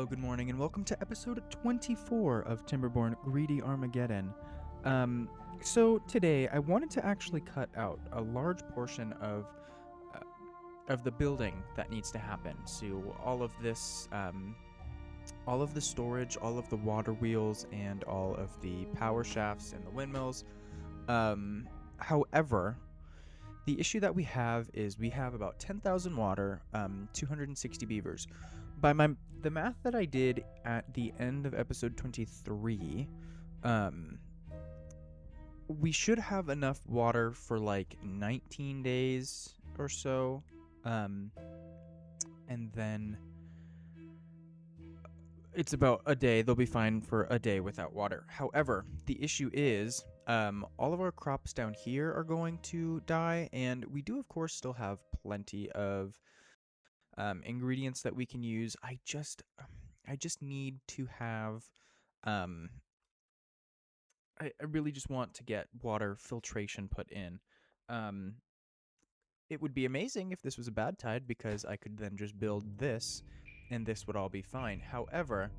good morning, and welcome to episode 24 of Timberborn Greedy Armageddon. So today I wanted to actually cut out a large portion of the building that needs to happen. So all of this, all of the storage, all of the water wheels, and all of the power shafts and the windmills. However, the issue that we have is we have about 10,000 water, 260 beavers. By the math that I did at the end of episode 23, we should have enough water for like 19 days or so. And then it's about a day. They'll be fine for a day without water. However, the issue is all of our crops down here are going to die, and we do, of course, still have plenty of ingredients that we can use. I just need to have. I really just want to get water filtration put in. It would be amazing if this was a bad tide, because I could then just build this and this would all be fine. However,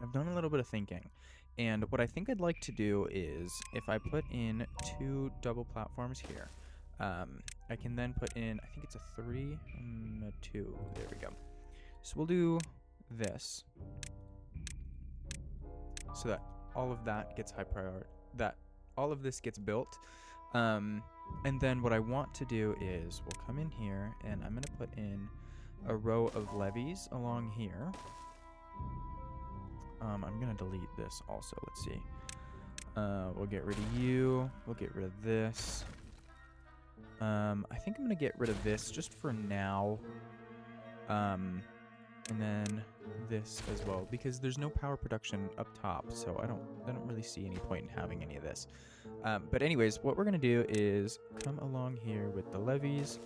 I've done a little bit of thinking, and what I think I'd like to do is, if I put in 2 double platforms here, I can then put in, I think it's a 3 and a 2. There we go. So we'll do this, so that all of that gets high priority, that all of this gets built. And then what I want to do is we'll come in here, and I'm going to put in a row of levees along here. I'm going to delete this also. Let's see. We'll get rid of you. We'll get rid of this. I think I'm going to get rid of this just for now. And then this as well, because there's no power production up top, so I don't really see any point in having any of this. But anyways, what we're going to do is come along here with the levees.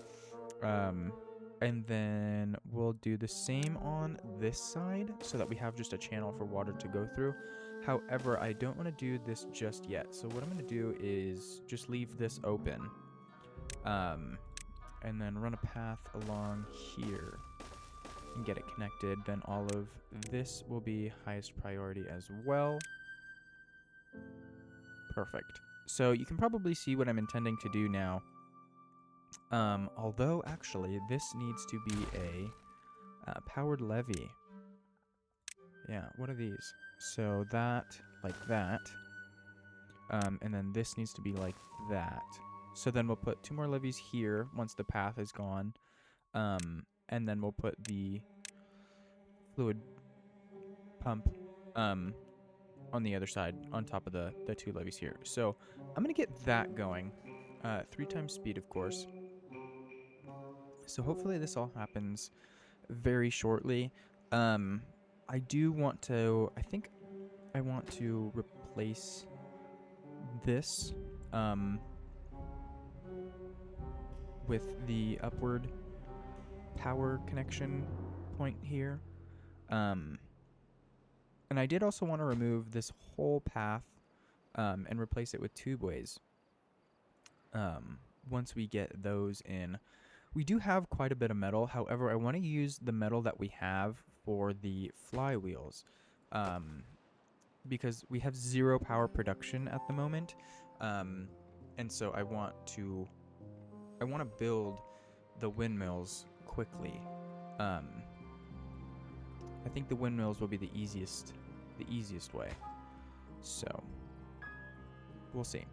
And then we'll do the same on this side so that we have just a channel for water to go through. However, I don't want to do this just yet. So what I'm going to do is just leave this open. And then run a path along here and get it connected. Then all of this will be highest priority as well. Perfect. So you can probably see what I'm intending to do now. Although, actually, this needs to be a powered levee. Yeah, what are these? So that, like that. And then this needs to be like that. So then we'll put 2 more levees here once the path is gone. And then we'll put the fluid pump on the other side on top of the 2 levees here. So I'm going to get that going. 3 times speed, of course. So hopefully this all happens very shortly. I do want to, I think I want to replace this with the upward power connection point here. And I did also want to remove this whole path and replace it with tubeways. Once we get those in. We do have quite a bit of metal. However, I want to use the metal that we have for the flywheels, because we have 0 power production at the moment, and so I want to build the windmills quickly. I think the windmills will be the easiest way. So we'll see.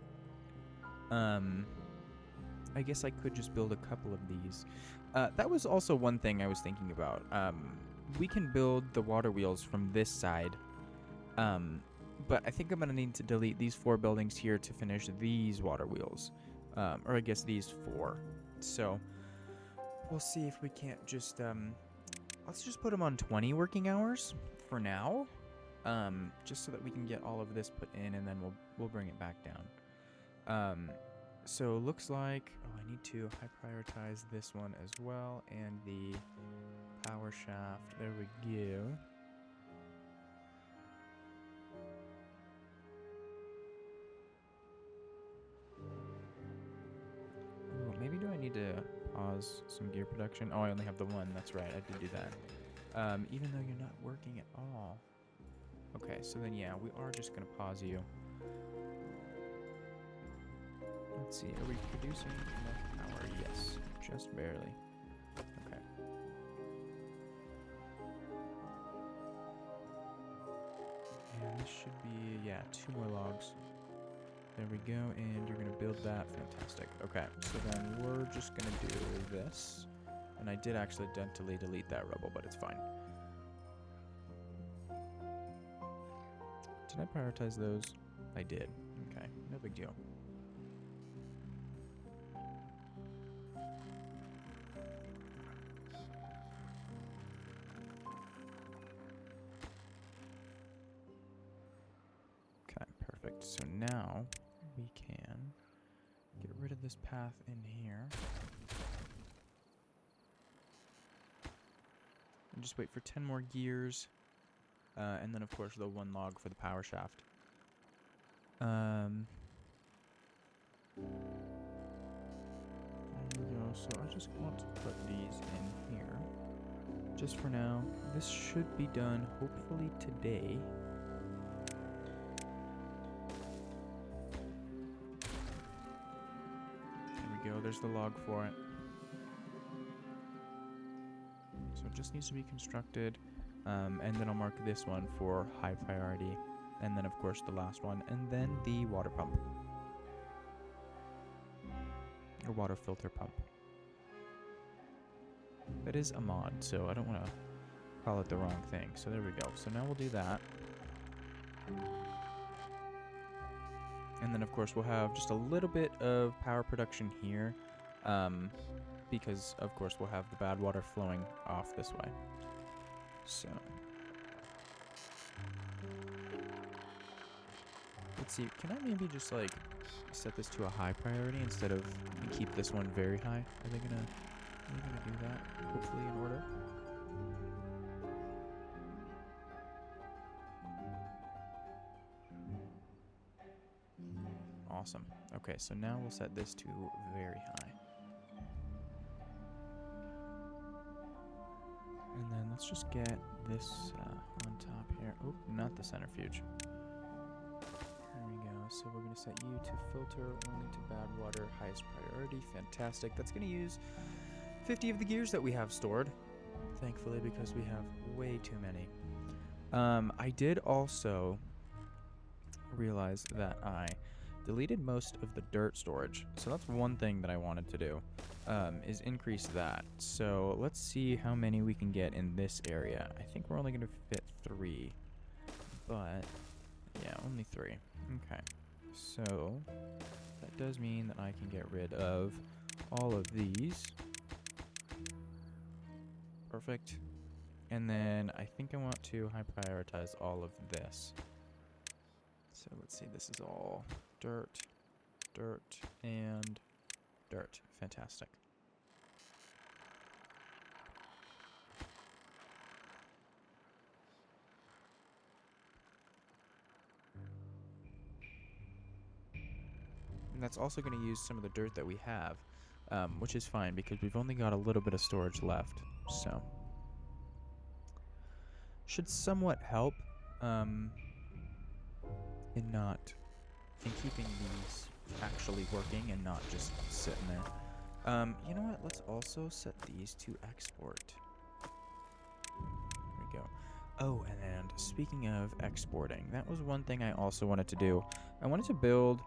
I guess I could just build a couple of these. That was also one thing I was thinking about. We can build the water wheels from this side, but I think I'm going to need to delete these 4 buildings here to finish these water wheels, or I guess these 4. So we'll see if we can't just, let's just put them on 20 working hours for now, just so that we can get all of this put in, and then we'll bring it back down. So looks like, I need to high prioritize this one as well, and the power shaft. There we go. Ooh, maybe do I need to pause some gear production? Oh, I only have the one. That's right. I did do that. even though you're not working at all. Okay, so then yeah, we are just gonna pause you. Let's see, are we producing enough power? Yes, just barely. Okay. And this should be, yeah, 2 more logs. There we go, and you're gonna build that. Fantastic. Okay, so then we're just gonna do this. And I did accidentally delete that rubble, but it's fine. Did I prioritize those? I did. Okay, no big deal. Okay, perfect. So now we can get rid of this path in here. And just wait for 10 more gears. And then, of course, the 1 log for the power shaft. There we go. So I just want to put these in here. Just for now. This should be done, hopefully, today. There we go. There's the log for it. So it just needs to be constructed. And then I'll mark this one for high priority. And then, of course, the last one. And then the water pump. Or water filter pump. That is a mod, so I don't want to call it the wrong thing. So there we go. So now we'll do that. And then, of course, we'll have just a little bit of power production here. Because, of course, we'll have the bad water flowing off this way. So let's see, can I maybe just like set this to a high priority instead of keep this one very high? Are they gonna do that? Hopefully in order. Awesome. Okay, so now we'll set this to very high. And then let's just get this on top here. Oh, not the centrifuge. There we go. So we're going to set you to filter only to bad water, highest priority. Fantastic. That's going to use 50 of the gears that we have stored. Thankfully, because we have way too many. I did also realize that I deleted most of the dirt storage. So that's one thing that I wanted to do. Is increase that. So let's see how many we can get in this area. I think we're only going to fit 3. But, yeah, only 3. Okay. So, that does mean that I can get rid of all of these. Perfect. And then I think I want to high prioritize all of this. So let's see, this is all dirt, dirt, and dirt. Fantastic. And that's also going to use some of the dirt that we have, which is fine because we've only got a little bit of storage left. So, should somewhat help in keeping these actually working and not just sitting there. You know what? Let's also set these to export. There we go. Oh, and speaking of exporting, that was one thing I also wanted to do. I wanted to build.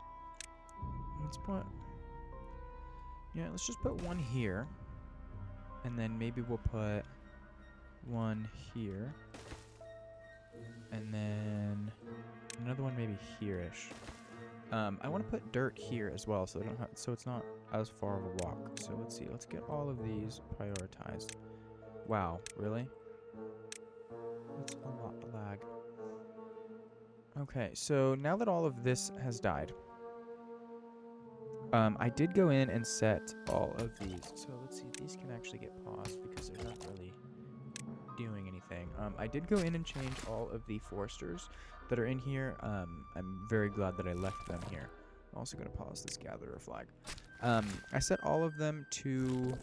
Let's just put one here, and then maybe we'll put one here, and then another one maybe here-ish. I want to put dirt here as well, so it's not as far of a walk. So let's see. Let's get all of these prioritized. Wow, really? That's a lot of lag. Okay, so now that all of this has died, I did go in and set all of these. So let's see. These can actually get paused because they're not really doing anything. I did go in and change all of the foresters that are in here. I'm very glad that I left them here. I'm also going to pause this gatherer flag. I set all of them to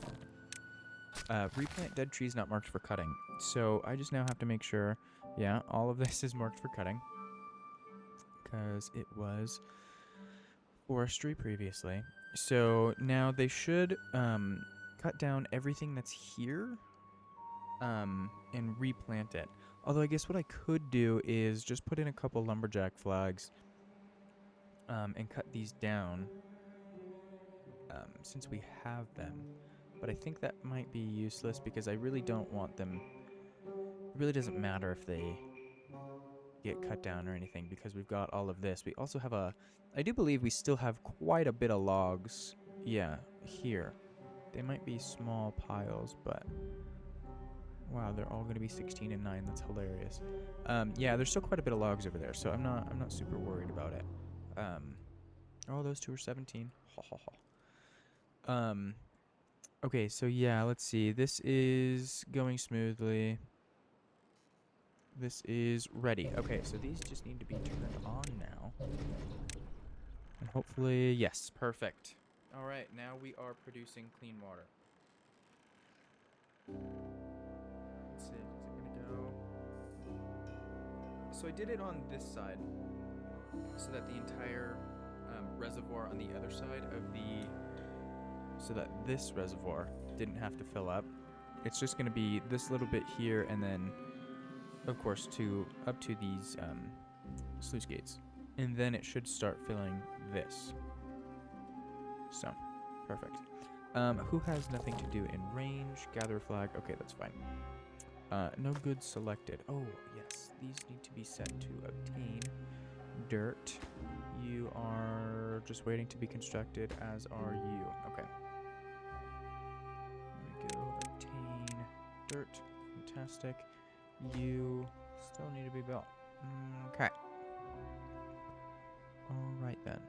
replant dead trees not marked for cutting. So I just now have to make sure, yeah, all of this is marked for cutting. Because it was forestry previously. So now they should cut down everything that's here and replant it. Although I guess what I could do is just put in a couple lumberjack flags and cut these down since we have them. But I think that might be useless because I really don't want them. It really doesn't matter if they get cut down or anything because we've got all of this. We also have I do believe we still have quite a bit of logs. Yeah, here. They might be small piles, but wow, they're all going to be 16 and 9. That's hilarious. Yeah, there's still quite a bit of logs over there, so I'm not super worried about it. Oh, those two are 17. Ha ha ha. Okay, so yeah, let's see. This is going smoothly. This is ready. Okay, so these just need to be turned on now. And hopefully, yes, perfect. All right, now we are producing clean water. Let's see, is it gonna go? So I did it on this side, so that the entire reservoir on the other side of so that this reservoir didn't have to fill up. It's just gonna be this little bit here, and then, of course, up to these sluice gates, and then it should start filling this. So, perfect. Who has nothing to do in range? Gather flag. Okay, that's fine. No goods selected. Oh, yes. These need to be set to obtain dirt. You are just waiting to be constructed, as are you. Okay. There we go. Obtain dirt. Fantastic. You still need to be built. Okay. Alright then.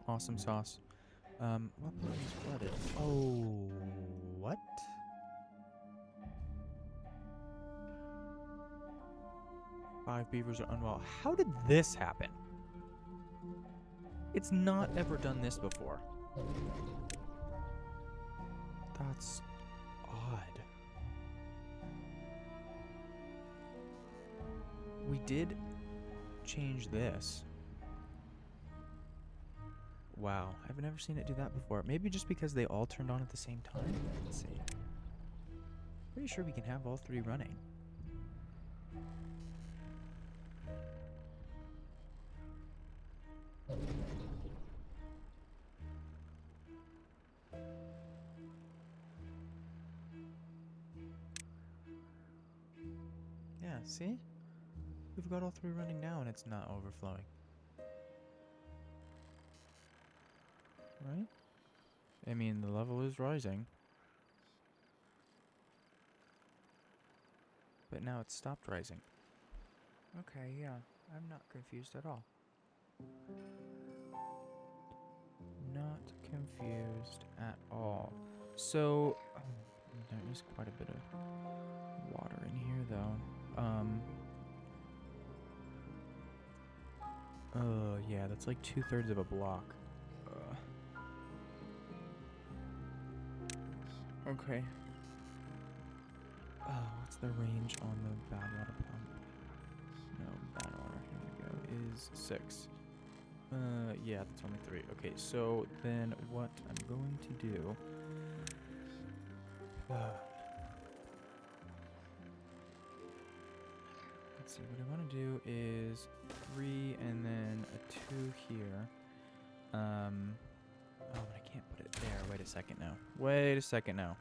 Awesome sauce. What part is flooded? Oh, what? Five beavers are unwell. How did this happen? It's not ever done this before. That's odd. We did change this. Wow, I've never seen it do that before. Maybe just because they all turned on at the same time? Let's see. Pretty sure we can have all three running. Yeah, see? We've got all three running now and it's not overflowing. Right? I mean, the level is rising. But now it's stopped rising. Okay, yeah. I'm not confused at all. Not confused at all. So, there is quite a bit of water in here, though. Yeah, that's like 2/3 of a block. Okay. What's the range on the bad water pump? No, bad water, here we go, is 6. Yeah, that's only 3. Okay, so then what I'm going to do... let's see, what I want to do is 3 and then a 2 here. Oh, but I can't put it there. Wait a second now. Wait a second now.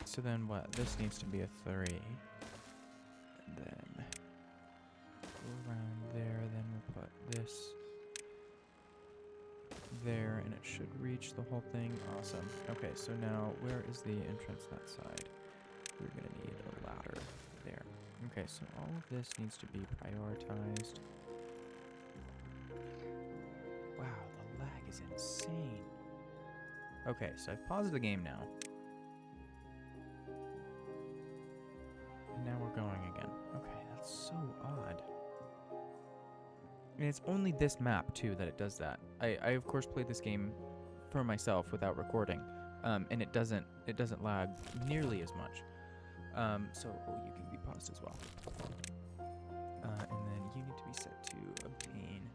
So then what? This needs to be a 3. And then go around there, then we'll put this there, and it should reach the whole thing. Awesome. Okay, so now where is the entrance that side? We're gonna need a ladder there. Okay, so all of this needs to be prioritized. Wow, the lag is insane. Okay, so I've paused the game now. And now we're going again. Okay, that's so odd. And it's only this map, too, that it does that. I of course, played this game for myself without recording. And it doesn't lag nearly as much. So, you can be paused as well. And then you need to be set to obtain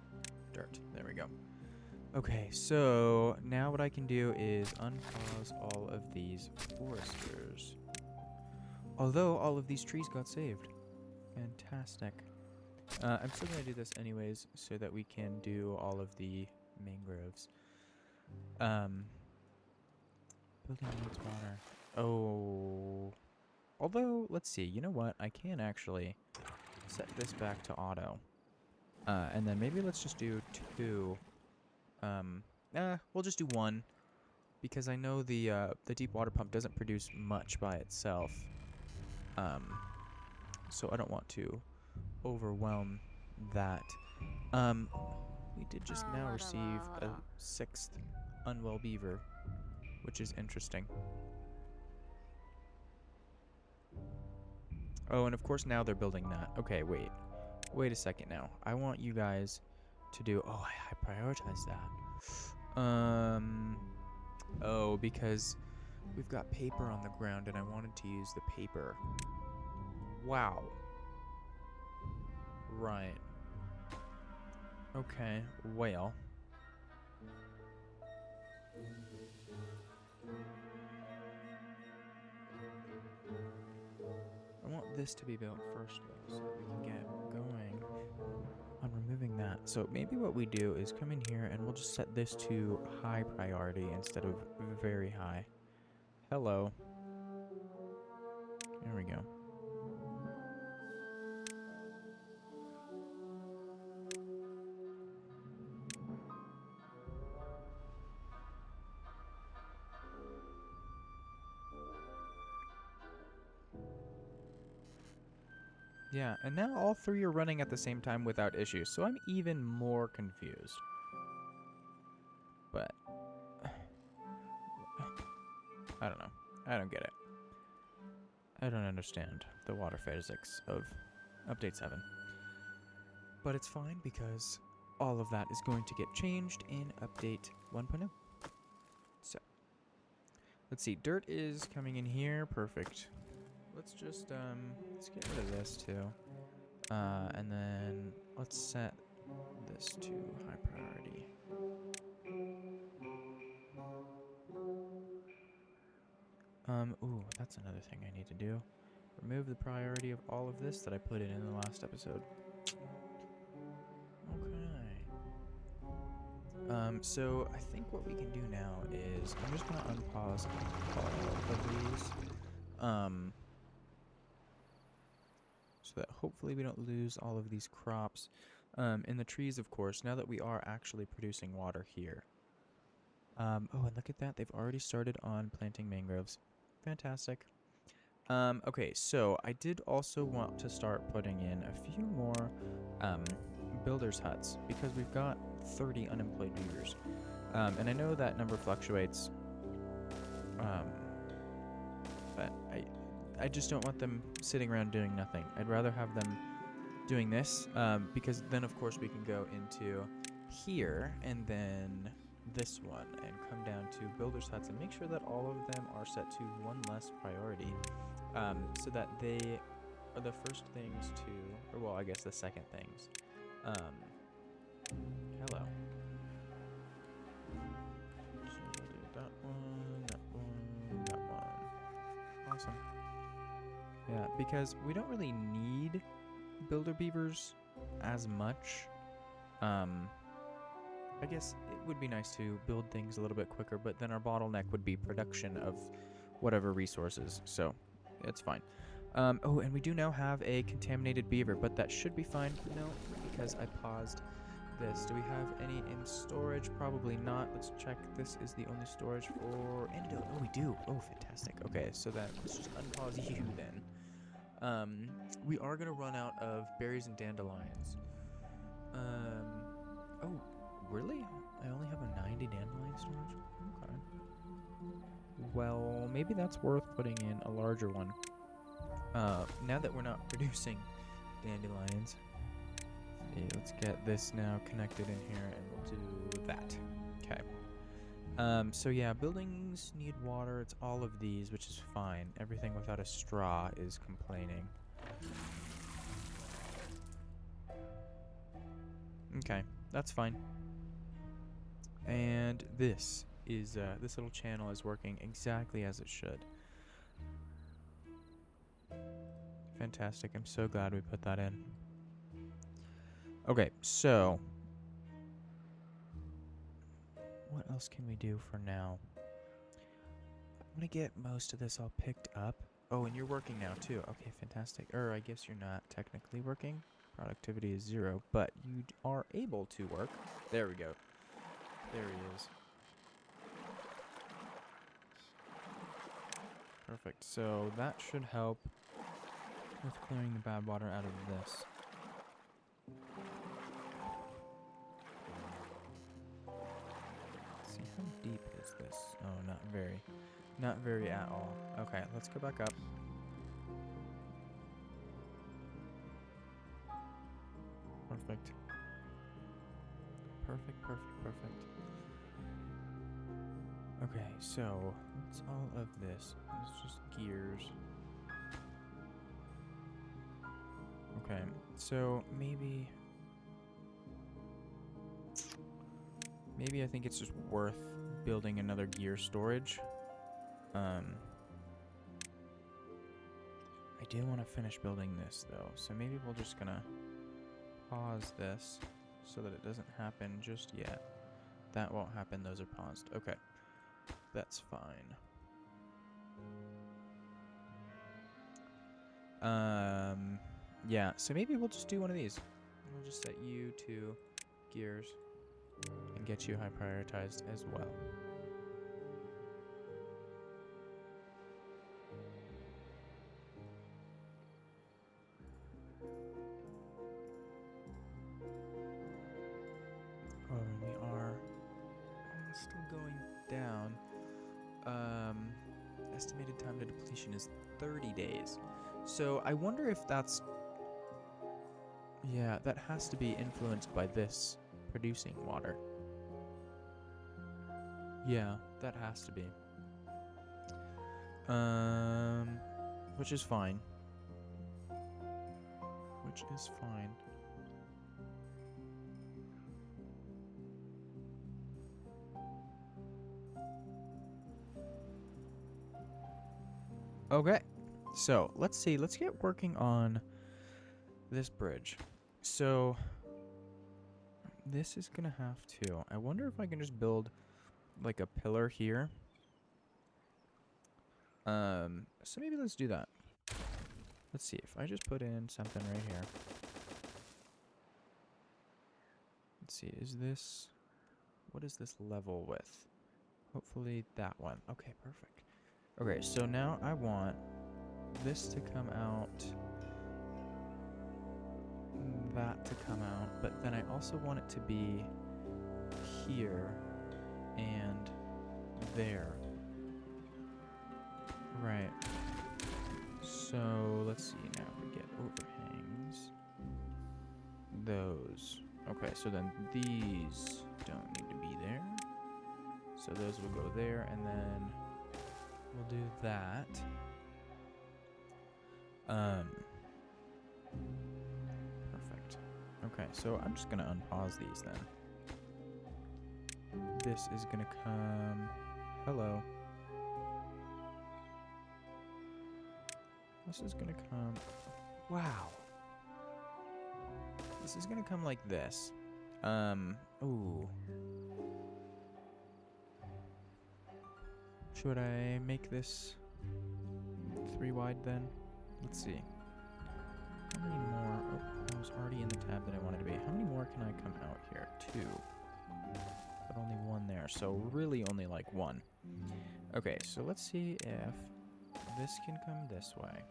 dirt. There we go. Okay, so now what I can do is unpause all of these foresters. Although all of these trees got saved. Fantastic. I'm still going to do this anyways so that we can do all of the mangroves. Building needs water. Oh. Although, let's see. You know what? I can actually set this back to auto. And then maybe let's just do 2. We'll just do 1. Because I know the deep water pump doesn't produce much by itself. So I don't want to overwhelm that. We did just now receive a 6th unwell beaver, which is interesting. Oh, and of course now they're building that. Okay, wait a second now. I want you guys to do, oh, I prioritize that. Oh, because we've got paper on the ground and I wanted to use the paper. Wow. Right. Okay, well. I want this to be built first, though, so that we can get going on removing that. So maybe what we do is come in here and we'll just set this to high priority instead of very high. Hello. There we go. Yeah, and now all 3 are running at the same time without issues, so I'm even more confused. But I don't know. I don't get it. I don't understand the water physics of Update 7. But it's fine because all of that is going to get changed in Update 1.0. So, let's see. Dirt is coming in here. Perfect. Let's just, let's get rid of this too. And then let's set this to high priority. Ooh, that's another thing I need to do. Remove the priority of all of this that I put in the last episode. Okay. So I think what we can do now is I'm just gonna unpause all of these. So that hopefully we don't lose all of these crops. In the trees, of course, now that we are actually producing water here. Oh, and look at that. They've already started on planting mangroves. Fantastic. Okay, so I did also want to start putting in a few more builders' huts because we've got 30 unemployed beavers. And I know that number fluctuates, but I just don't want them sitting around doing nothing. I'd rather have them doing this because then, of course, we can go into here and then this one and come down to builders' huts and make sure that all of them are set to 1 less priority. So that they are the first things to, or well, I guess the second things. Hello. So we'll do that one, that one, that one. Awesome. Yeah, because we don't really need builder beavers as much. I guess it would be nice to build things a little bit quicker, but then our bottleneck would be production of whatever resources, so it's fine. Oh, and we do now have a contaminated beaver, but that should be fine. No, because I paused this. Do we have any in storage? Probably not. Let's check. This is the only storage for antidote. Oh, we do. Oh, fantastic. Okay, so then let's just unpause you then. We are going to run out of berries and dandelions. Oh, really? I only have a 90 dandelion storage? Okay. Well, maybe that's worth putting in a larger one. Now that we're not producing dandelions. See, let's get this now connected in here, and we'll do that. Okay. So yeah, buildings need water. It's all of these, which is fine. Everything without a straw is complaining. Okay, that's fine. And this is, this little channel is working exactly as it should. Fantastic. I'm so glad we put that in. Okay, so what else can we do for now? I'm gonna get most of this all picked up. Oh, and you're working now too. Okay, fantastic. I guess you're not technically working. Productivity is 0, but you are able to work. There we go. There he is. Perfect. So that should help with clearing the bad water out of this. Let's see, how deep is this? Oh, not very. Not very at all. Okay, let's go back up. Perfect. Perfect, perfect, perfect. Okay, so what's all of this? It's just gears. Okay, so maybe I think it's just worth building another gear storage. I do want to finish building this though, so maybe we're just gonna pause this so that it doesn't happen just yet. That won't happen, those are paused. Okay, that's fine. Yeah, so maybe we'll just do one of these. We'll just set you to gears and get you high prioritized as well. Oh, and we are still going down. Estimated time to depletion is 30 days. So I wonder if that's... Yeah, that has to be influenced by this producing water. Yeah, that has to be. Which is fine. Which is fine. Okay, so let's see. Let's get working on this bridge. So this is gonna have to... I wonder if I can just build like a pillar here. So maybe let's do that. Let's see if I just put in something right here. Let's see, is this... What is this level with? Hopefully that one. Okay, perfect. Okay, so now I want this to come out, that to come out, but then I also want it to be here and there. Right. So let's see now if we get overhangs. Those. Okay, so then these don't need to be there. So those will go there, and then we'll do that. Perfect. Okay, so I'm just gonna unpause these then. This is gonna come... Hello. This is gonna come... Wow. This is gonna come like this. Ooh. Should I make this 3 wide then? Let's see. How many more? Oh, I was already in the tab that I wanted to be. How many more can I come out here? 2. But only 1 there. So really only like 1. Okay, so let's see if this can come this way.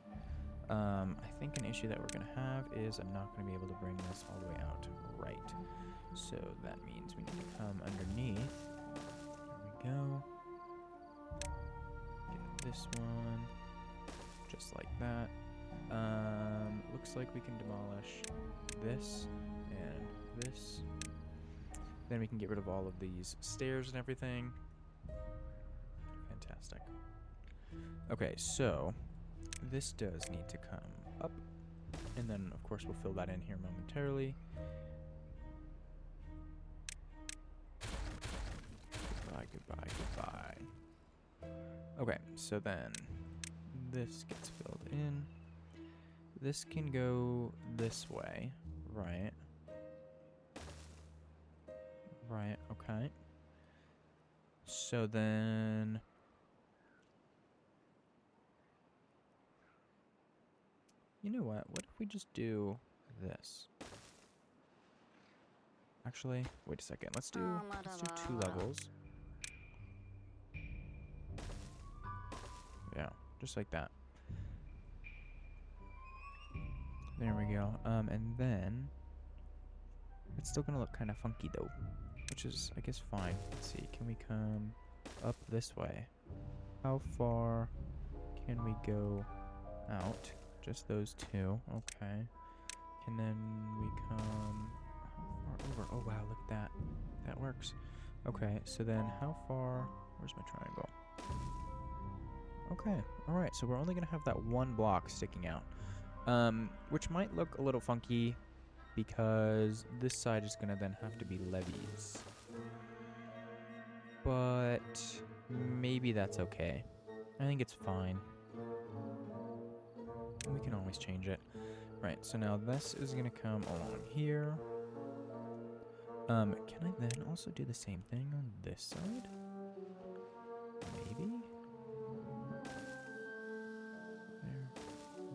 I think an issue that we're going to have is I'm not going to be able to bring this all the way out right. So that means we need to come underneath. There we go. this one, just like that. Looks like we can demolish this and this. Then we can get rid of all of these stairs and everything. Fantastic. Okay, so this does need to come up. And then, of course, we'll fill that in here momentarily. Goodbye, goodbye, goodbye. Okay, so then this gets filled in. This can go this way, right? Right, okay. So then... You know what? What if we just do this? Actually, wait a second. Let's do 2 levels. Yeah, just like that. There we go. And then it's still gonna look kind of funky though, which is, I guess, fine. Let's see. Can we come up this way? How far can we go out? Just those 2. Okay. And then we come how far over? Oh wow, look at that. That works. Okay, so then how far? Where's my triangle? Okay, alright, so we're only going to have that 1 block sticking out. Which might look a little funky because this side is going to then have to be levees. But maybe that's okay. I think it's fine. We can always change it. Right, so now this is going to come along here. Can I then also do the same thing on this side? Maybe?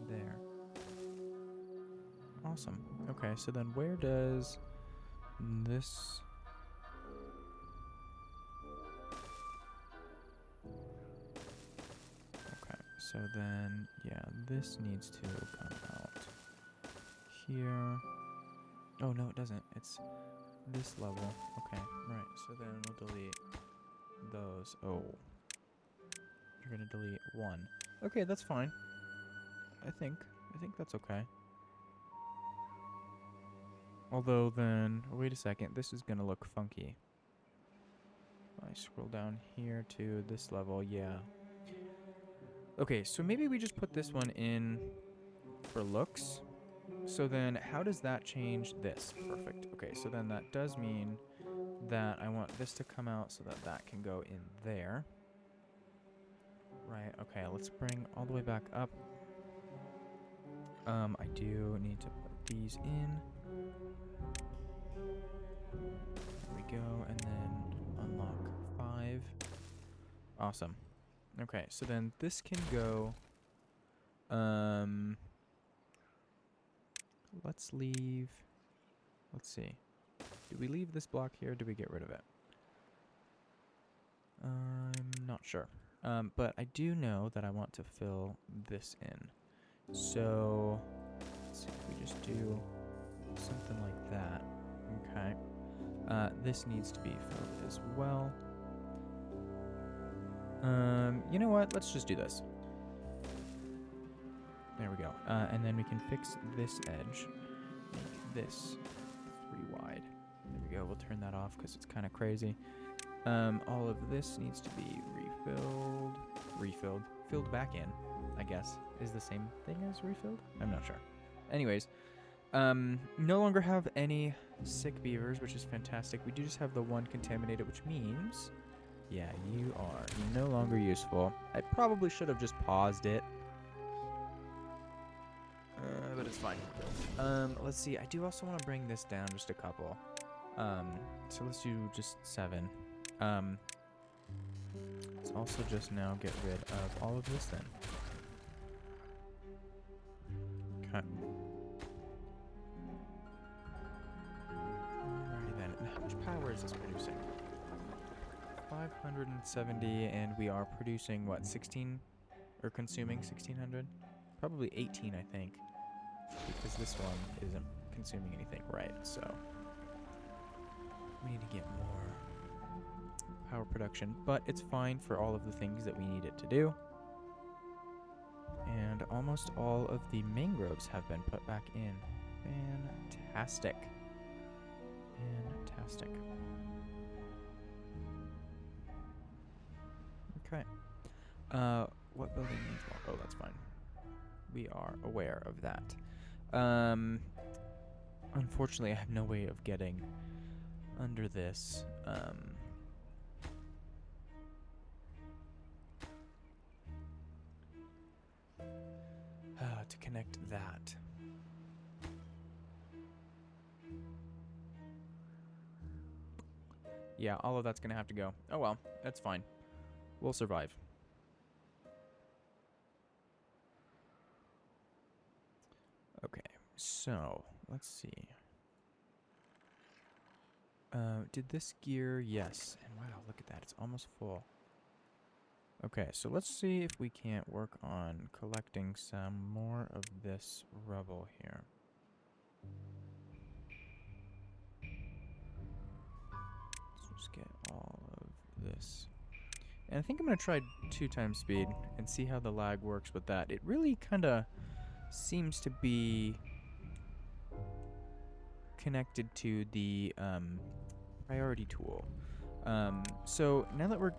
There. Awesome. Okay, so then where does this... Okay, so then, yeah, this needs to come out here. Oh, no, it doesn't. It's this level. Okay, right, so then we'll delete those. Oh. You're gonna delete 1. Okay, that's fine. I think that's okay. Although then, wait a second, this is gonna look funky. I scroll down here to this level, yeah. Okay, so maybe we just put this one in for looks. So then, how does that change this? Perfect. Okay, so then that does mean that I want this to come out so that that can go in there. Right, okay, let's bring all the way back up. I do need to put these in. There we go, and then unlock 5. Awesome. Okay, so then this can go, let's leave, let's see. Do we leave this block here, or do we get rid of it? I'm not sure. But I do know that I want to fill this in. So, let's see if we just do something like that. Okay. This needs to be filled as well. You know what? Let's just do this. There we go. And then we can fix this edge. Make this 3 wide. There we go. We'll turn that off because it's kind of crazy. All of this needs to be filled back in, I guess, is the same thing as refilled? I'm not sure. Anyways, no longer have any sick beavers, which is fantastic. We do just have the 1 contaminated, which means, yeah, you are no longer useful. I probably should have just paused it. But it's fine. Let's see. I do also want to bring this down just a couple. So let's do just 7. Let's also just now get rid of all of this then. Okay. Alrighty then. And how much power is this producing? 570, and we are producing, what, 16? Or consuming 1600? Probably 18, I think. Because this one isn't consuming anything, right? So we need to get more power production, but it's fine for all of the things that we need it to do. And almost all of the mangroves have been put back in. Fantastic. Fantastic. Okay. What building needs more? Oh, that's fine. We are aware of that. Unfortunately, I have no way of getting under this. To connect that. Yeah, all of that's gonna have to go. Oh well, that's fine. We'll survive. Okay, so let's see. Did this gear? Yes. And wow, look at that. It's almost full. Okay, so let's see if we can't work on collecting some more of this rubble here. Let's just get all of this. And I think I'm going to try 2 times speed and see how the lag works with that. It really kind of seems to be connected to the priority tool. So now that we're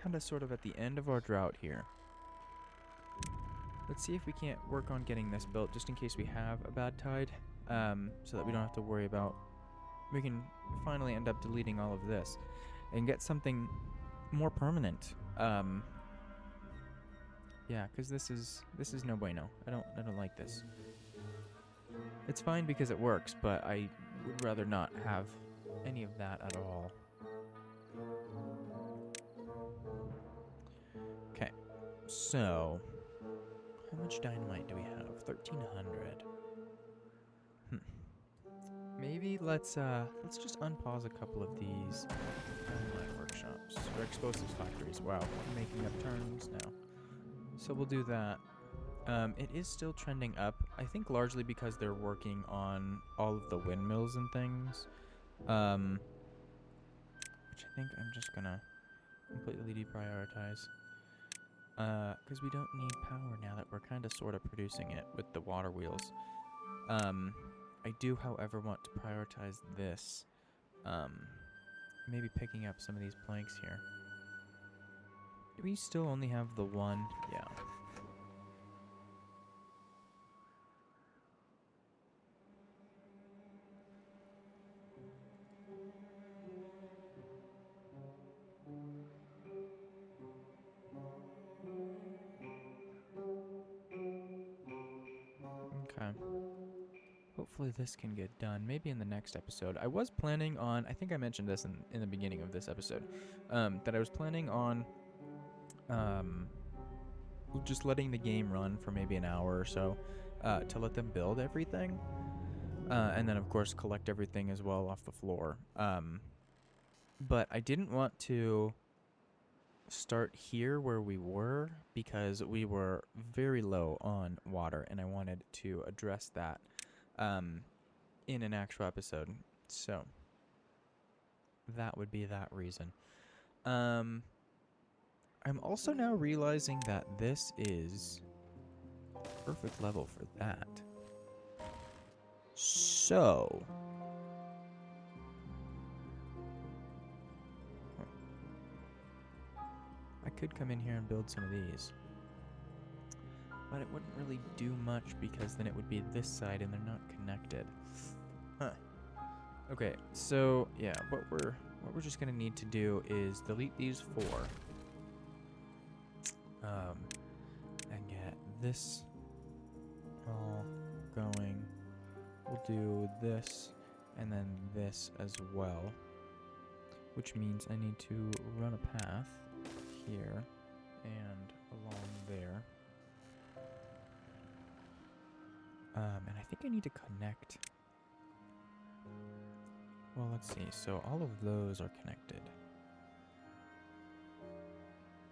kind of sort of at the end of our drought here, let's see if we can't work on getting this built just in case we have a bad tide, so that we don't have to worry about. We can finally end up deleting all of this and get something more permanent. Yeah, because this is no bueno. I don't like this. It's fine because it works, but I would rather not have any of that at all. Okay, so how much dynamite do we have? 1,300. Maybe let's just unpause a couple of these dynamite workshops or explosives factories. Wow, I'm making up terms now. So we'll do that. It is still trending up, I think largely because they're working on all of the windmills and things, which I think I'm just gonna completely deprioritize, because we don't need power now that we're kind of sort of producing it with the water wheels. I do, however, want to prioritize this, maybe picking up some of these planks here. Do we still only have the one? Yeah. Okay. Hopefully this can get done. Maybe in the next episode. I was planning on, I think I mentioned this in the beginning of this episode, that I was planning on just letting the game run for maybe an hour or so to let them build everything. And then, of course, collect everything as well off the floor. But I didn't want to start here where we were because we were very low on water, and I wanted to address that in an actual episode. So that would be that reason. I'm also now realizing that this is perfect level for that. So I could come in here and build some of these, but it wouldn't really do much because then it would be this side and they're not connected. Huh. Okay, so yeah, what we're just gonna need to do is delete these 4. And get this all going. We'll do this and then this as well, which means I need to run a path here and along there. And I think I need to connect. Well, let's see. So all of those are connected.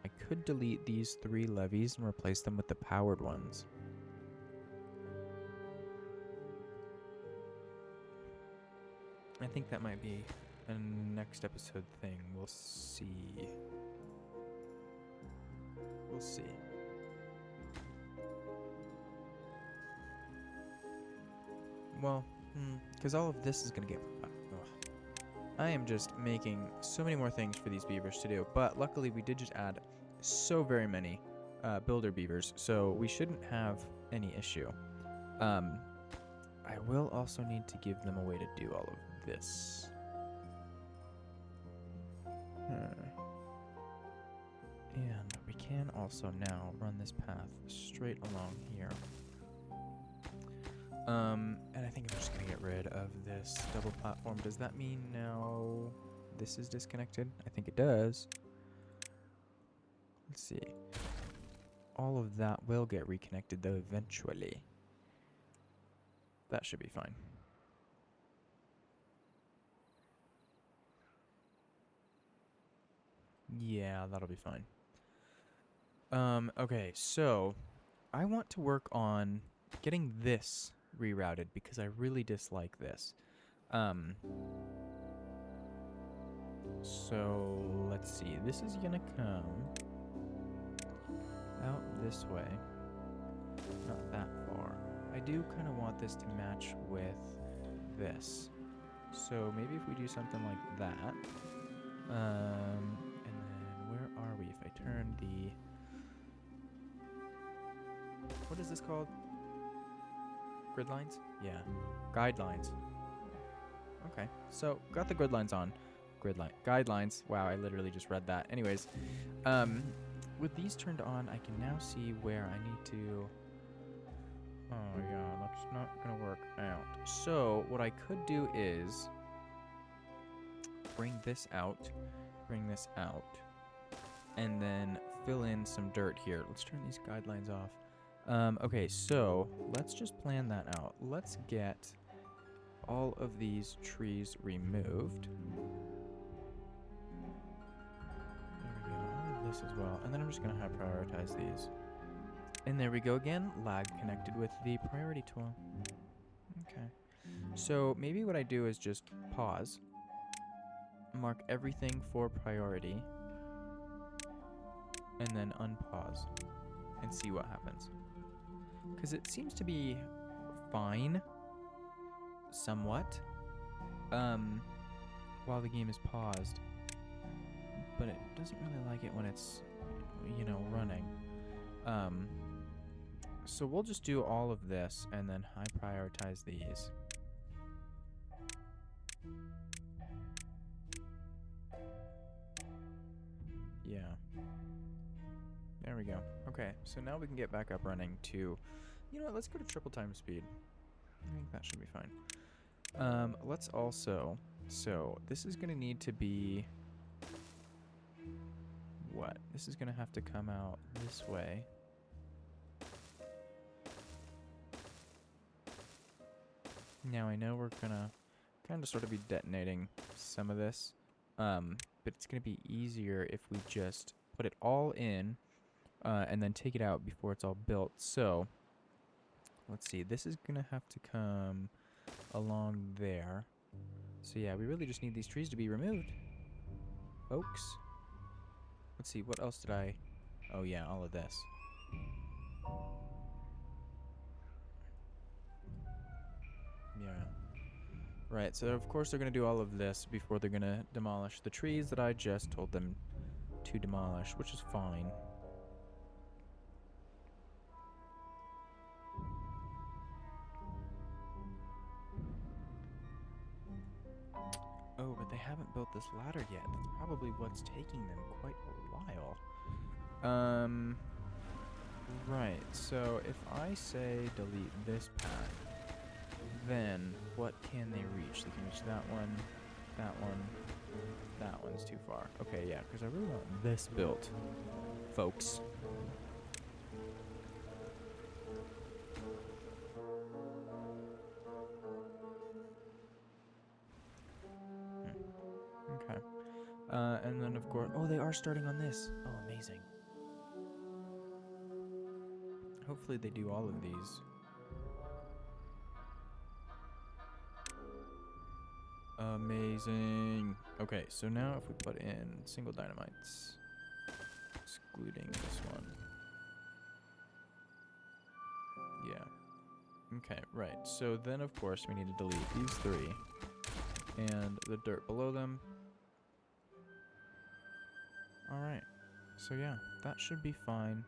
I could delete these 3 levees and replace them with the powered ones. I think that might be a next episode thing. We'll see. We'll see. well, because all of this is going to get... ugh. I am just making so many more things for these beavers to do, but luckily we did just add so very many builder beavers, so we shouldn't have any issue. I will also need to give them a way to do all of this. And we can also now run this path straight along here. And I think I'm just going to get rid of this double platform. Does that mean now this is disconnected? I think it does. Let's see. All of that will get reconnected, though, eventually. That should be fine. Yeah, that'll be fine. Okay, so I want to work on getting this rerouted because I really dislike this. So let's see. This is gonna come out this way. Not that far. I do kind of want this to match with this. So maybe if we do something like that. And then where are we? If I turn the... What is this called? Grid lines? Yeah. Guidelines. Okay. So, got the grid lines on. Guidelines. Wow, I literally just read that. Anyways, with these turned on, I can now see where I need to... Oh, yeah, that's not going to work out. So, what I could do is bring this out, and then fill in some dirt here. Let's turn these guidelines off. Okay, so let's just plan that out. Let's get all of these trees removed. There we go, all of this as well. And then I'm just going to high prioritize these. And there we go again, lag connected with the priority tool. Okay. So maybe what I do is just pause, mark everything for priority, and then unpause and see what happens. Because it seems to be fine, somewhat, while the game is paused. But it doesn't really like it when it's, you know, running. So we'll just do all of this and then high prioritize these. Yeah. There we go. Okay, so now we can get back up running to... You know what, let's go to triple time speed. I think that should be fine. Let's also... So, this is going to need to be... What? This is going to have to come out this way. Now, I know we're going to kind of sort of be detonating some of this. But it's going to be easier if we just put it all in and then take it out before it's all built. So, let's see. This is going to have to come along there. So, yeah, we really just need these trees to be removed, folks. Let's see. What else did I... Oh, yeah, all of this. Yeah. Right, so of course they're going to do all of this before they're going to demolish the trees that I just told them to demolish, which is fine. Oh, but they haven't built this ladder yet. That's probably what's taking them quite a while. Right, so if I say delete this path, then what can they reach? They can reach that one, that one's too far. Okay, yeah, because I really want this built, folks. Okay. And then of course, oh, they are starting on this. Oh, amazing. Hopefully they do all of these. Amazing. Okay, so now if we put in single dynamites, excluding this one. Yeah. Okay, right. So then, of course, we need to delete these 3 and the dirt below them. All right. So yeah, that should be fine.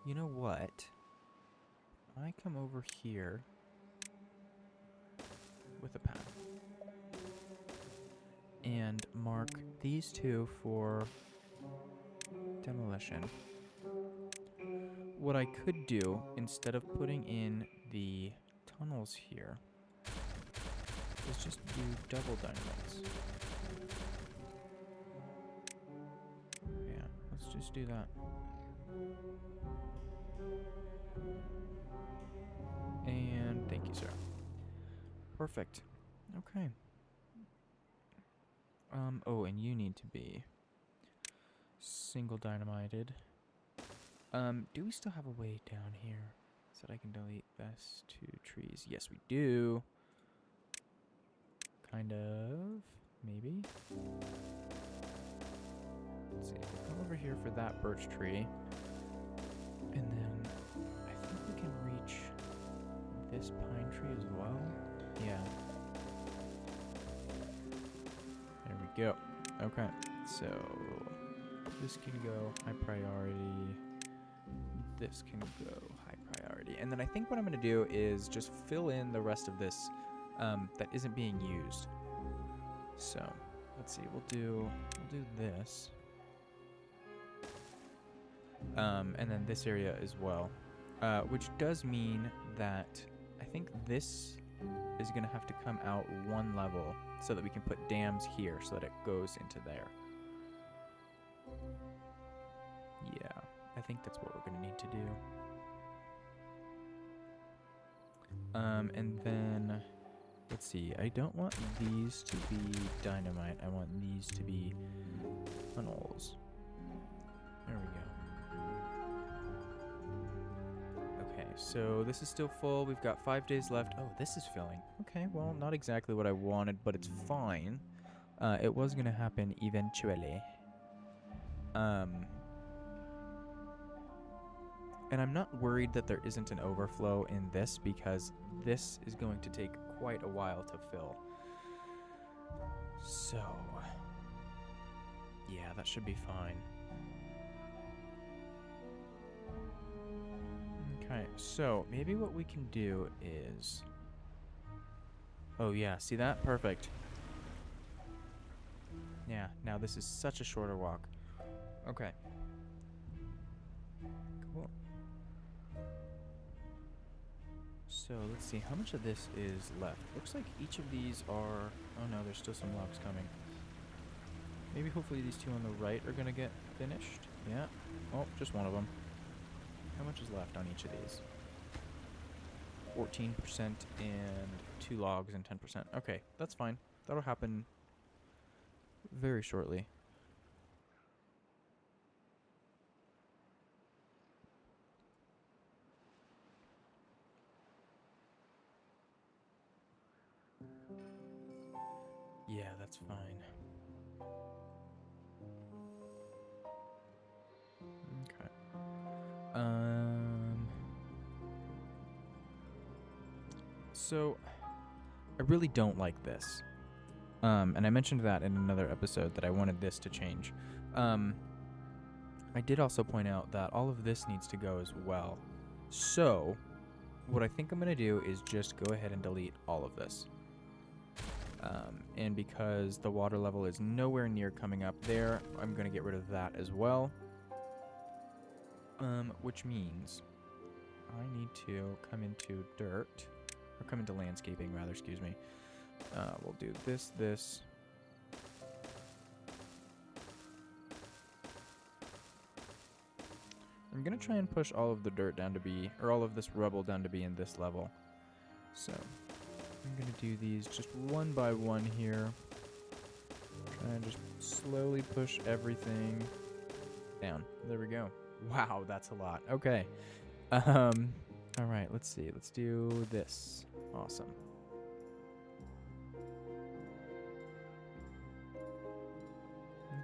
You know what? I come over here with a pen and mark these 2 for demolition. What I could do, instead of putting in the tunnels here, is just do double dynamites. Yeah, let's just do that. And thank you, sir. Perfect. Okay. Oh, and you need to be single dynamited. Do we still have a way down here so that I can delete this 2 trees? Yes, we do. Kind of. Maybe. Let's see. We'll come over here for that birch tree. And then I think we can reach this pine tree as well. Yeah. There we go. Okay. So this can go high priority. This can go high priority. And then I think what I'm going to do is just fill in the rest of this that isn't being used. So let's see. We'll do this. And then this area as well. Which does mean that I think this is going to have to come out 1 level so that we can put dams here so that it goes into there. Yeah, I think that's what we're going to need to do. And then, let's see, I don't want these to be dynamite. I want these to be tunnels. There we go. Okay, so this is still full. We've got 5 days left. Oh, this is filling. Okay, well, not exactly what I wanted, but it's fine. It was going to happen eventually. And I'm not worried that there isn't an overflow in this because this is going to take quite a while to fill. So, yeah, that should be fine. Okay, so maybe what we can do is... Oh yeah, see that? Perfect. Yeah, now this is such a shorter walk. Okay. Cool. So let's see, how much of this is left? Looks like each of these are... Oh no, there's still some logs coming. Maybe hopefully these 2 on the right are going to get finished. Yeah. Oh, just one of them. How much is left on each of these? 14% and 2 logs and 10%. Okay, that's fine. That'll happen very shortly. Yeah, that's fine. Okay. So I really don't like this. And I mentioned that in another episode that I wanted this to change. I did also point out that all of this needs to go as well. So what I think I'm going to do is just go ahead and delete all of this. And because the water level is nowhere near coming up there, I'm going to get rid of that as well. Which means I need to come into dirt, or come into landscaping rather, excuse me. We'll do this. I'm going to try and push all of the dirt down to be, or all of this rubble down to be in this level. So I'm going to do these just one by one here. Try and just slowly push everything down. There we go. Wow, that's a lot. Okay. All right, let's see. Let's do this. Awesome.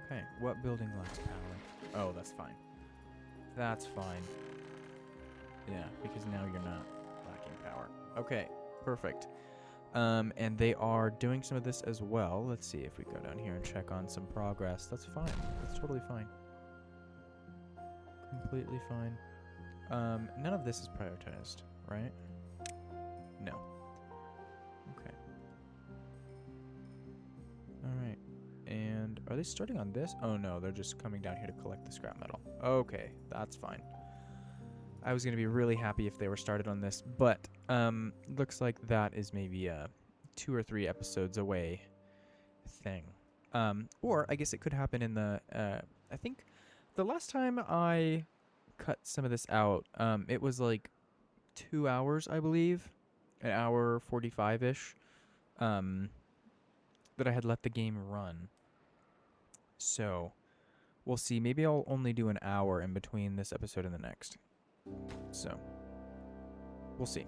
Okay, what building lacks power? Oh, that's fine. That's fine. Yeah, because now you're not lacking power. Okay, perfect. And they are doing some of this as well. Let's see if we go down here and check on some progress. That's fine. That's totally fine. Completely fine. None of this is prioritized, right? No. Okay. Alright. And are they starting on this? Oh no, they're just coming down here to collect the scrap metal. Okay, that's fine. I was going to be really happy if they were started on this, but looks like that is maybe a 2 or 3 episodes away thing. Or I guess it could happen in the, I think the last time I cut some of this out, it was like 2 hours, I believe, an hour 45-ish, that I had let the game run. So we'll see. Maybe I'll only do an hour in between this episode and the next. So we'll see.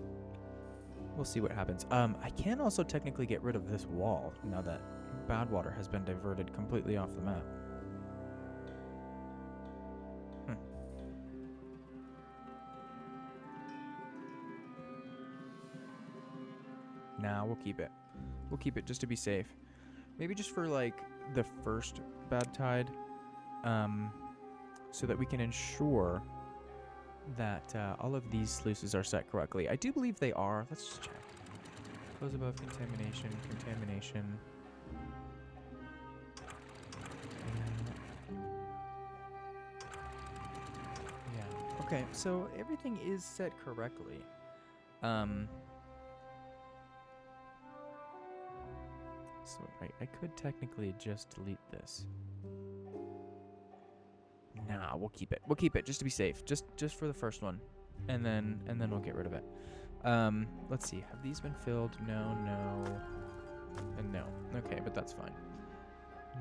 We'll see what happens. I can also technically get rid of this wall now that Badwater has been diverted completely off the map. Nah, we'll keep it. We'll keep it just to be safe. Maybe just for like the first bad tide, so that we can ensure that all of these sluices are set correctly. I do believe they are. Let's just check. Close above contamination, contamination. Yeah. Okay, so everything is set correctly. So I could technically just delete this. Nah, we'll keep it. We'll keep it just to be safe. Just for the first one. And then we'll get rid of it. Let's see. Have these been filled? No, and no. Okay, but that's fine.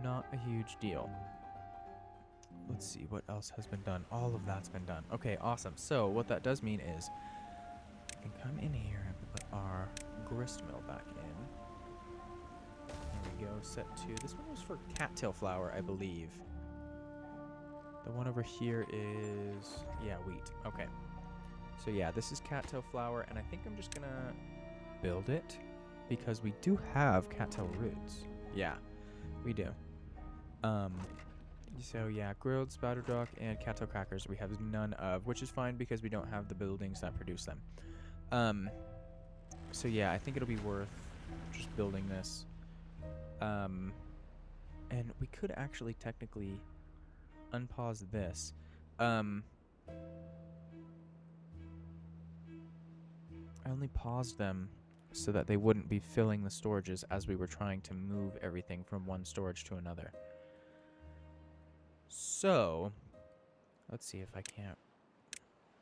Not a huge deal. Let's see what else has been done. All of that's been done. Okay, awesome. So what that does mean is we can come in here and put our grist mill back in. There we go. Set to this one was for cattail flour, I believe. The one over here is, yeah, wheat. Okay. So yeah, this is cattail flour, and I think I'm just gonna build it because we do have cattail roots. Yeah, we do. So yeah, grilled spouted rock and cattail crackers we have none of, which is fine because we don't have the buildings that produce them. So yeah, I think it'll be worth just building this. And we could actually technically unpause this. I only paused them so that they wouldn't be filling the storages as we were trying to move everything from one storage to another. So, let's see if I can't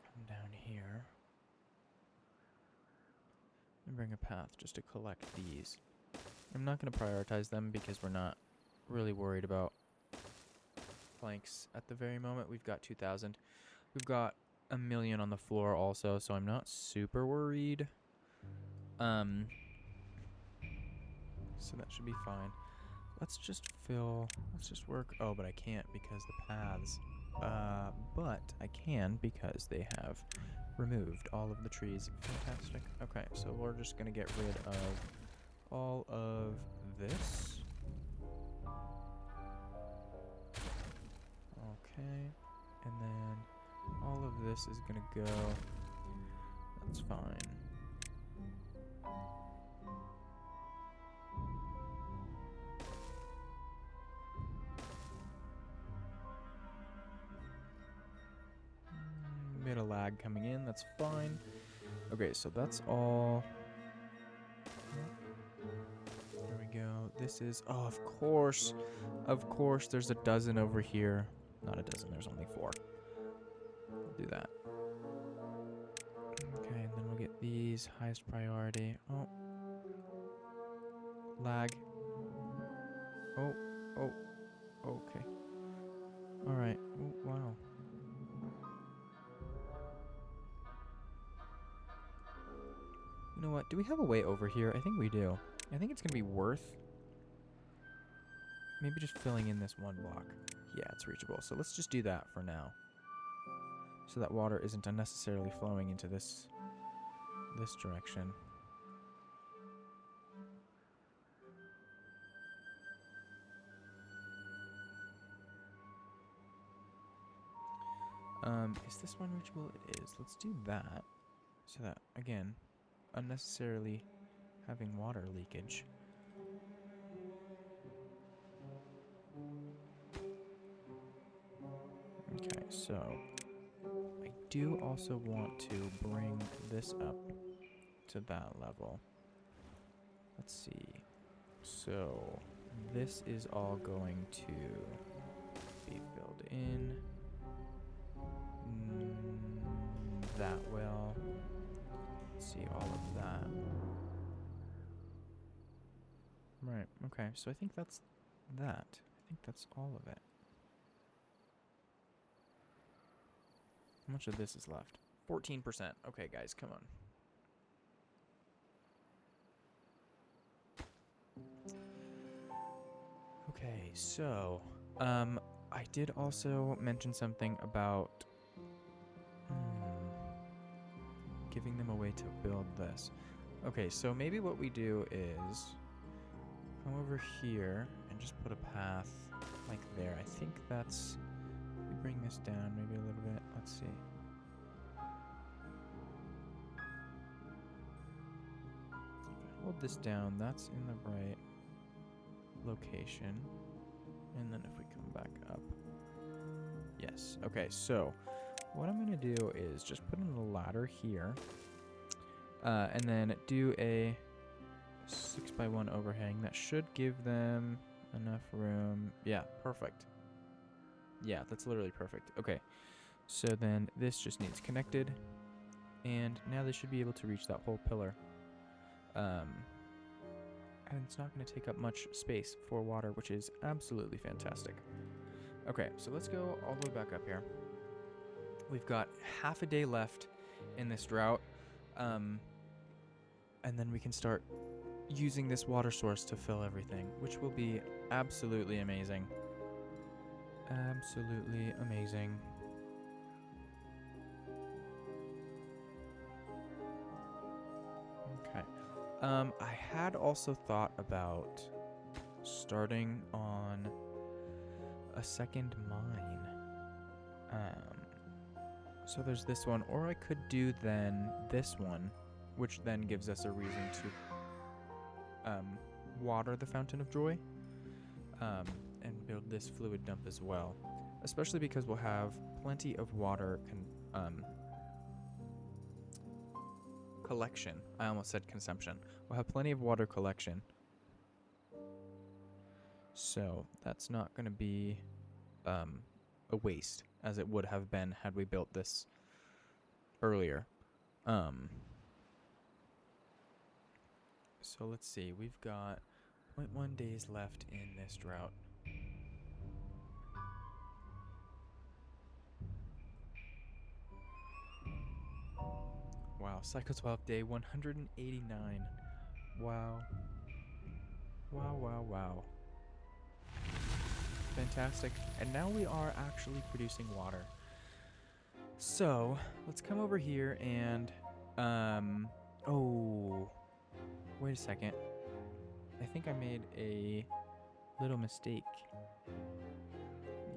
come down here and bring a path just to collect these. I'm not going to prioritize them because we're not really worried about planks at the very moment. We've got 2,000. We've got 1 million on the floor also, so I'm not super worried. So that should be fine. Let's just work. Oh, but I can't because the paths. But I can because they have removed all of the trees. Fantastic. Okay, so we're just going to get rid of all of this. Okay, and then all of this is going to go. That's fine. Bit of lag coming in, that's fine. Okay, so that's all. There we go. This is, oh, of course, there's a dozen over here. Not a dozen, there's only 4. We'll do that. Okay, and then we'll get these highest priority. Oh. Lag. Oh, okay. Alright, oh, wow. You know what? Do we have a way over here? I think we do. I think it's going to be worth maybe just filling in this one block. Yeah, it's reachable. So let's just do that for now. so that water isn't unnecessarily flowing into this direction. Is this one reachable? It is. Let's do that. So that, again, unnecessarily having water leakage. Okay, so I do also want to bring this up to that level. Let's see. So this is all going to be filled in. That well. Let's see all of that. Right, okay, so I think that's that. I think that's all of it. How much of this is left? 14%. Okay, guys, come on. Okay, so, I did also mention something about giving them a way to build this. Okay, so maybe what we do is come over here and just put a path like there. I think that's... we bring this down maybe a little bit. Let's see. Hold this down. That's in the right location. And then if we come back up. Yes. Okay, so what I'm going to do is just put in a ladder here. And then do a 6x1 overhang. That should give them enough room. Yeah, perfect. Yeah, that's literally perfect. Okay, so then this just needs connected. And now they should be able to reach that whole pillar. And it's not going to take up much space for water, which is absolutely fantastic. Okay, so let's go all the way back up here. We've got half a day left in this drought. And then we can start using this water source to fill everything, which will be absolutely amazing. Absolutely amazing. Okay. I had also thought about starting on a second mine. So there's this one, or I could do then this one, which then gives us a reason to water the Fountain of Joy, and build this fluid dump as well. Especially because we'll have plenty of water collection. I almost said consumption. We'll have plenty of water collection. So that's not going to be a waste, as it would have been had we built this earlier. So let's see. We've got 0.1 days left in this drought. Wow, Cycle 12 day 189. Wow. Wow, wow, wow. Fantastic. And now we are actually producing water. So, let's come over here and, oh, wait a second. I think I made a little mistake.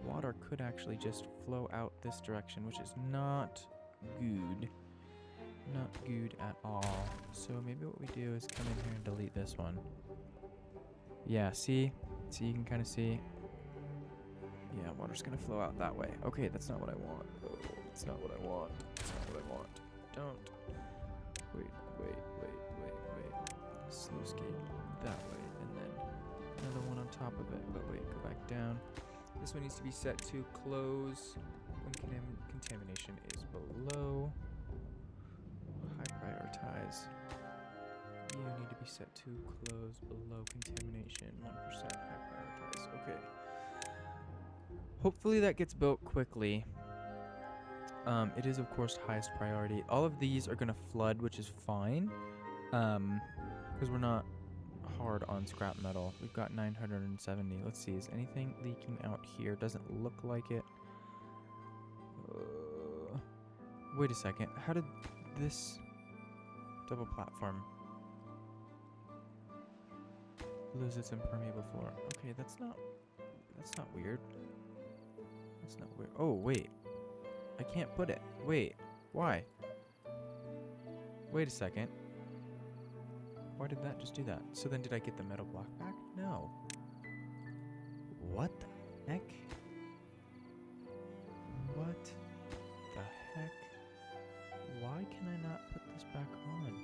Water could actually just flow out this direction, which is not good. Not good at all. So maybe what we do is come in here and delete this one. Yeah, see? See, you can kind of see. Yeah, water's gonna flow out that way. Okay, that's not what I want. Oh, that's not what I want. That's not what I want. Don't. Wait. Sluice gate that way, and then another one on top of it. But wait, go back down. This one needs to be set to close when contamination is below. High prioritize. You need to be set to close below contamination. 1% high prioritize. Okay. Hopefully that gets built quickly. It is, of course, highest priority. All of these are going to flood, which is fine. Because we're not hard on scrap metal. We've got 970. Let's see. Is anything leaking out here? Doesn't look like it. Wait a second. How did this double platform lose its impermeable floor? Okay, that's not weird. That's not weird. Oh, wait. I can't put it. Wait. Why? Wait a second. Why did that just do that? So then did I get the metal block back? No. What the heck? What the heck? Why can I not put this back on?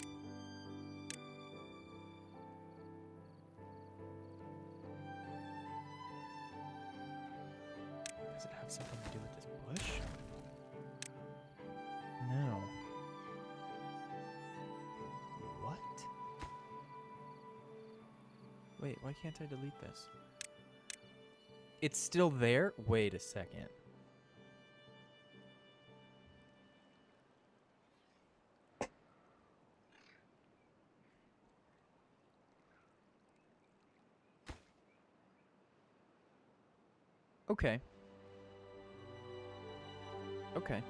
Does it have something to do with this bush? No. What? Wait, why can't I delete this? It's still there? Wait a second. Okay. Okay.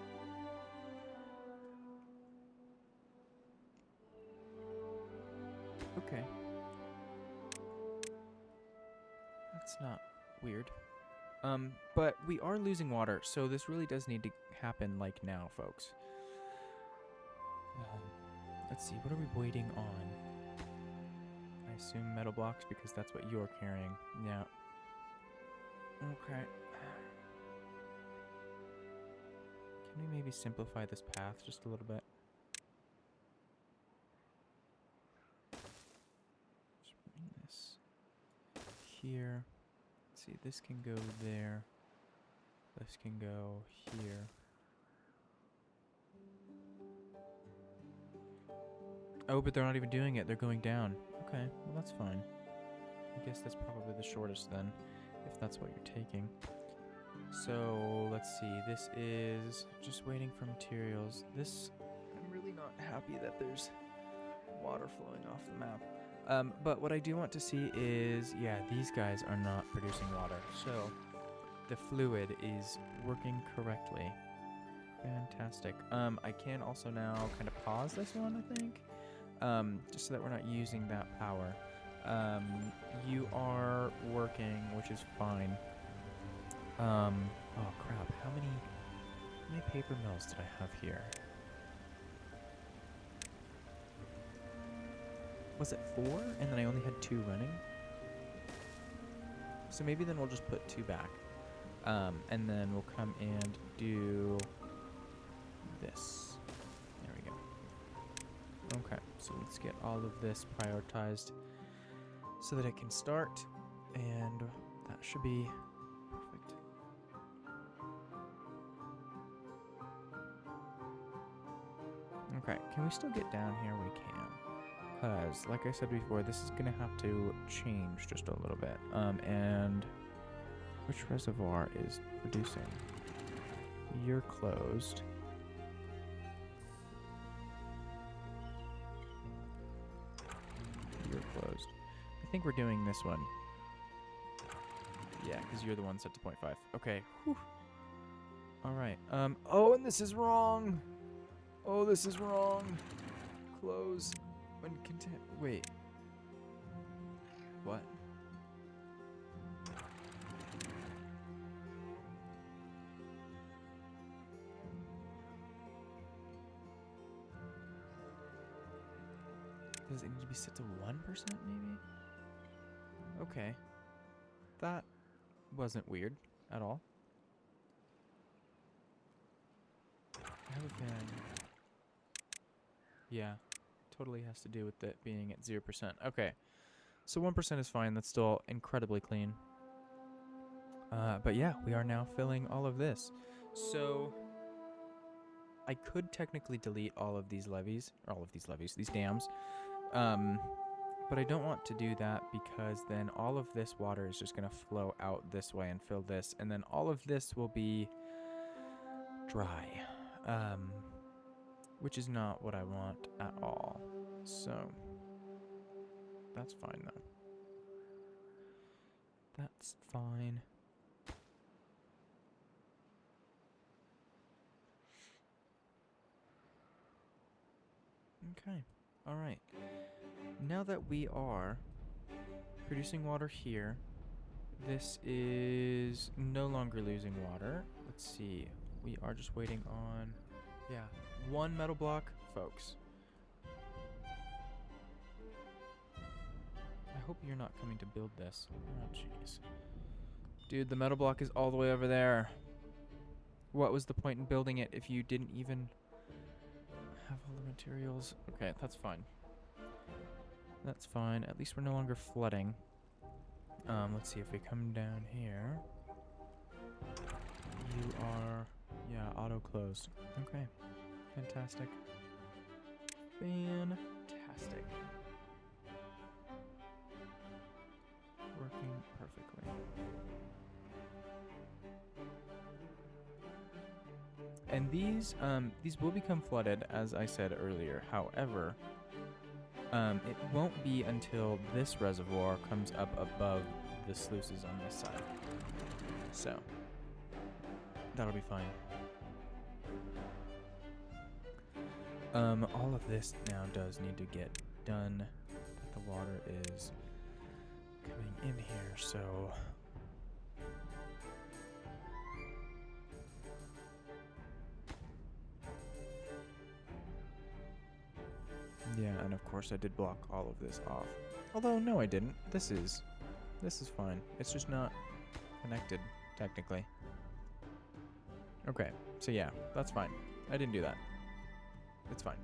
Okay. That's not weird. But we are losing water, so this really does need to happen, like, now, folks. Let's see, what are we waiting on? I assume metal blocks, because that's what you're carrying. Yeah. Okay. Can we maybe simplify this path just a little bit? Just bring this here. Let's see, this can go there. This can go here. Oh, but they're not even doing it. They're going down. Okay, well that's fine. I guess that's probably the shortest then, if that's what you're taking. So, let's see. This is just waiting for materials. This, I'm really not happy that there's water flowing off the map. But what I do want to see is, yeah, these guys are not producing water. So, the fluid is working correctly. Fantastic. I can also now kind of pause this one, I think. Just so that we're not using that power. You are working, which is fine. Oh crap, how many paper mills did I have here? Was it 4? And then I only had 2 running? So maybe then we'll just put 2 back. And then we'll come and do this. There we go. Okay, so let's get all of this prioritized so that it can start. And that should be perfect. Okay, can we still get down here? We can. Because, like I said before, this is going to have to change just a little bit. And which reservoir is producing? You're closed. You're closed. I think we're doing this one. Yeah, because you're the one set to 0.5. Okay. Whew. All right. Oh, and this is wrong. Oh, this is wrong. Close. When wait. What? Does it need to be set to 1% maybe? Okay. That wasn't weird at all. I have a feeling. Yeah. Totally has to do with it being at 0%. Okay. So 1% is fine. That's still incredibly clean. But yeah, we are now filling all of this. So I could technically delete all of these levees, or all of these dams. But I don't want to do that because then all of this water is just going to flow out this way and fill this. And then all of this will be dry. Which is not what I want at all. So, that's fine though. That's fine. Okay. All right. Now that we are producing water here, this is no longer losing water. Let's see. We are just waiting on, yeah, 1 metal block, folks. I hope you're not coming to build this. Oh, jeez. Dude, the metal block is all the way over there. What was the point in building it if you didn't even have all the materials? Okay, that's fine. That's fine. At least we're no longer flooding. Let's see if we come down here. You are, yeah, auto-closed. Okay, fantastic. Fantastic. Working perfectly. And these will become flooded, as I said earlier. However, it won't be until this reservoir comes up above the sluices on this side. So, that'll be fine. All of this now does need to get done. The water is coming in here, so... Yeah, and of course I did block all of this off. Although, no I didn't. This is fine. It's just not connected, technically. Okay, so yeah, that's fine. I didn't do that. It's fine.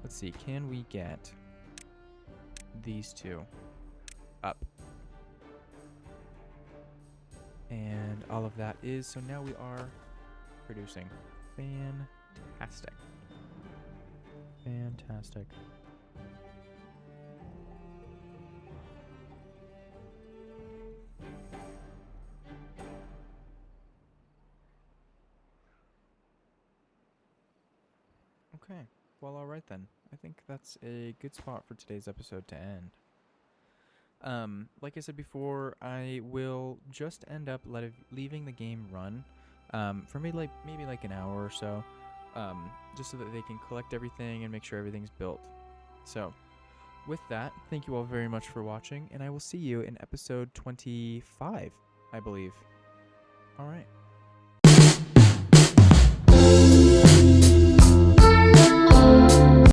Let's see, can we get these two up? And all of that is, so now we are producing. Fantastic. Fantastic. Okay, well, alright then. I think that's a good spot for today's episode to end. Like I said before, I will just end up leaving the game run for maybe like an hour or so, just so that they can collect everything and make sure everything's built. So, with that, thank you all very much for watching, and I will see you in episode 25, I believe. Alright.